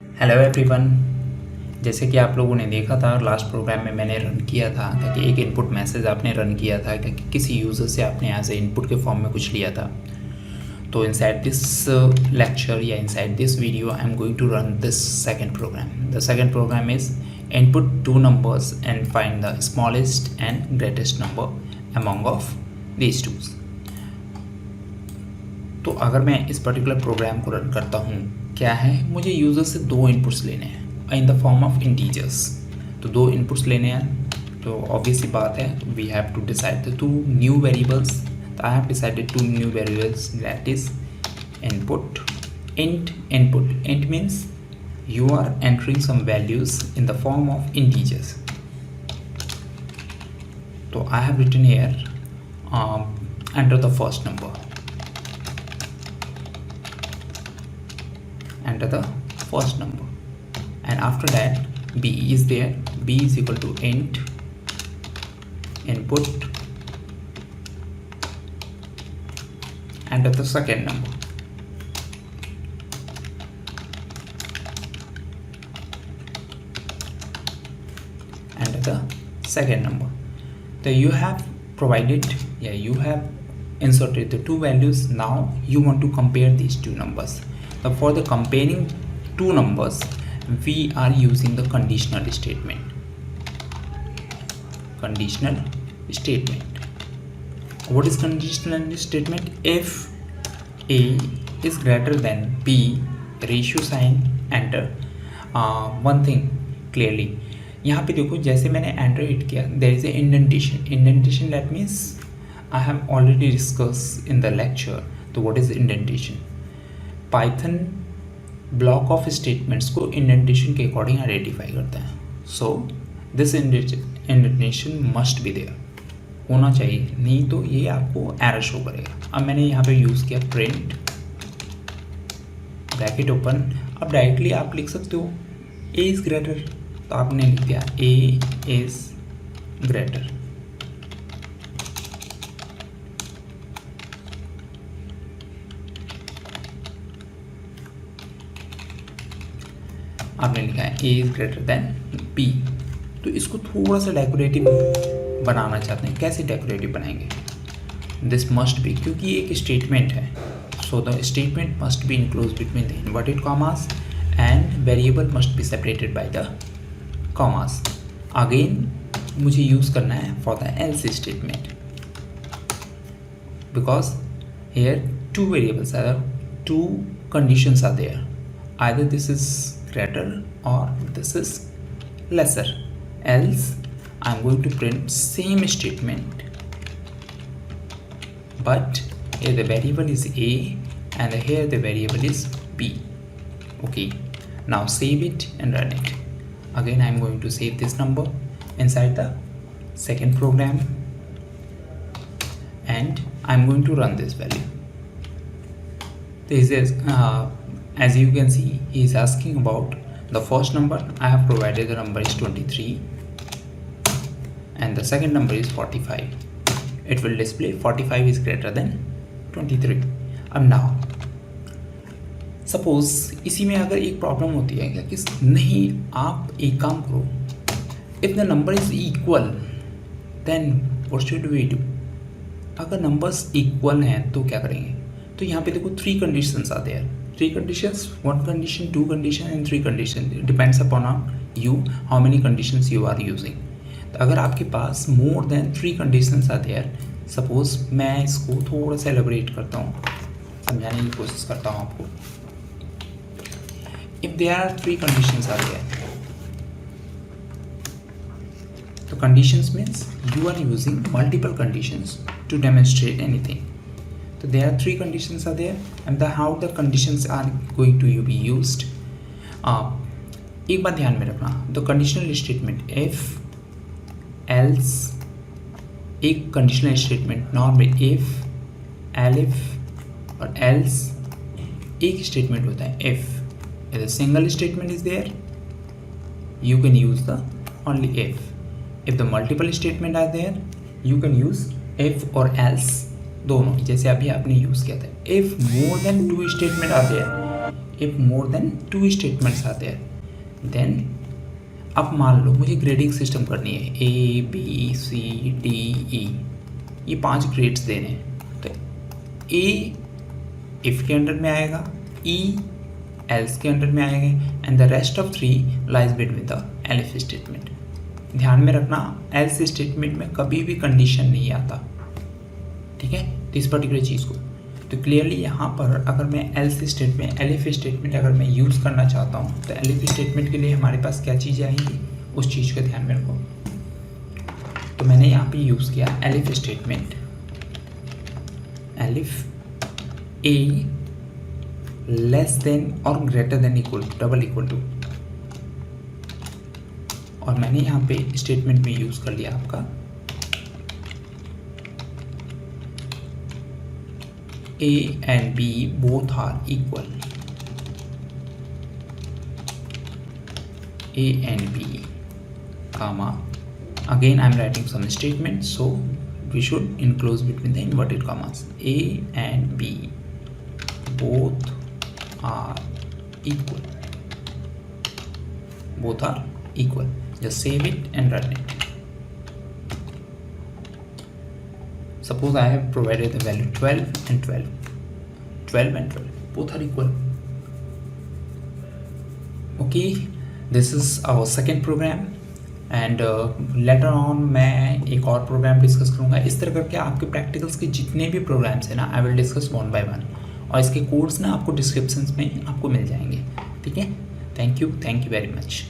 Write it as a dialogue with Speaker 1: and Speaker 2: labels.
Speaker 1: Hello everyone. जैसे कि आप लोगों ने देखा था लास्ट प्रोग्राम में मैंने रन किया था कि एक इनपुट मैसेज आपने रन किया था कि किसी यूज़र से आपने एज ए इनपुट के फॉर्म में कुछ लिया था। तो इनसाइड दिस लेक्चर या inside this video I am going to run this second program. The second program is input two numbers and find the smallest and greatest number among of these twos. तो अगर मैं इस particular programme को run करता हूँ, क्या है, मुझे यूज़र से दो इनपुट्स लेने हैं in the form of integers. तो दो इनपुट्स लेने हैं, तो ऑब्वियस सी बात है we have to decide the two new variables. तो I have decided two new variables, that is input input. Int means you are entering some values in the form of integers. So I have written here enter the first number, enter the first number, and after that b is there. B is equal to int input, enter the second number, enter the second number. So you have provided, you have inserted the two values. Now you want to compare these two numbers. So for the comparing two numbers, we are using the conditional statement. Conditional statement. What is conditional statement? If A is greater than B, ratio sign, enter. One thing clearly, यहाँ पे देखो, जैसे मैंने enter hit किया, there is a indentation. Indentation that means I have already discuss in the lecture. तो what is indentation? Python block of statements को indentation के according identify करता है. So this indentation must be there, होना चाहिए, नहीं तो ये आपको एरर शो करेगा. अब मैंने यहाँ पे यूज़ किया प्रिंट ब्रैकेट ओपन. अब डायरेक्टली आप लिख सकते हो ए इज़ ग्रेटर, तो आपने लिख दिया ए इज ग्रेटर. आपने लिखा है ए इज ग्रेटर देन बी. तो इसको थोड़ा सा डेकोरेटिव बनाना चाहते हैं. कैसे डेकोरेटिव बनाएंगे? दिस मस्ट बी, क्योंकि ये एक स्टेटमेंट है, so the statement must be enclose between the inverted commas and variable must be separated by the commas. Again मुझे यूज़ करना है for the else statement, because here two variables are, two conditions are there, either this is greater or this is lesser. Else I'm going to print same statement, but here the variable is A and here the variable is B. Okay, now save it and run it. Again I am going to save this number inside the second program and I am going to run this value. This is as you can see, he is asking about the first number. I have provided the number is 23 and the second number is 45. It will display 45 is greater than 23. अब now suppose इसी में अगर एक problem होती है क्या कि नहीं, आप एक काम करो, if the number is equal then what should we do? अगर नंबर्स इक्वल हैं तो क्या करेंगे? तो यहाँ पे देखो थ्री कंडीशंस आते हैं. Three conditions, one condition, two condition and three condition. Depends upon you how many conditions you are using. तो अगर आपके पास मोर देन थ्री कंडीशंस आते हैं, सपोज मैं इसको थोड़ा सा एलेबोरेट करता हूँ, समझाने की कोशिश करता हूँ आपको. If there are three conditions are there, so conditions means you are using multiple conditions to demonstrate anything. So there are three conditions are there, and how the conditions are going to be used. एक बात ध्यान में रखना, the conditional statement if else, एक conditional statement normal if, elif और else एक statement होता है. If a single statement is there, you can use the only if. If the multiple statement are there, you can use if or else. दोनों, जैसे अभी आपने use किया था. If more than two statement are there, if more than 2 statements आते हैं then अब मान लो मुझे ग्रेडिंग सिस्टम करनी है ABCDE, ये 5 ग्रेड्स देने हैं। तो A इफ़ के अंडर में आएगा, E एल्स के अंडर में आएगा and the rest of 3 lies between the elif statement. ध्यान में रखना एल्स स्टेटमेंट में कभी भी कंडीशन नहीं आता, ठीक है, इस पर्टिकुलर चीज़ को। तो क्लियरली यहाँ पर अगर मैं एल्स स्टेटमेंट एलिफ स्टेटमेंट अगर मैं यूज़ करना चाहता हूँ तो एलिफ स्टेटमेंट के लिए हमारे पास क्या चीज़ें आएंगी, उस चीज़ का ध्यान में रखो। तो मैंने यहाँ पे यूज़ किया elif statement, elif A less than और greater than equal double equal to, और मैंने यहाँ पे स्टेटमेंट में यूज़ कर लिया आपका A and B both are equal, A and B, comma, again I am writing some statement, so we should enclose between the inverted commas. A and B both are equal, both are equal. Just save it and run it. Suppose I have provided the value 12 and 12, 12 and 12, both are equal. Okay, this is our second program and later on मैं एक और programme discuss करूँगा। इस तरह करके आपके practicals के जितने भी प्रोग्राम्स हैं ना I will discuss one by one, और इसके कोड्स ना आपको डिस्क्रिप्शन में आपको मिल जाएंगे, ठीक है। Thank you very much.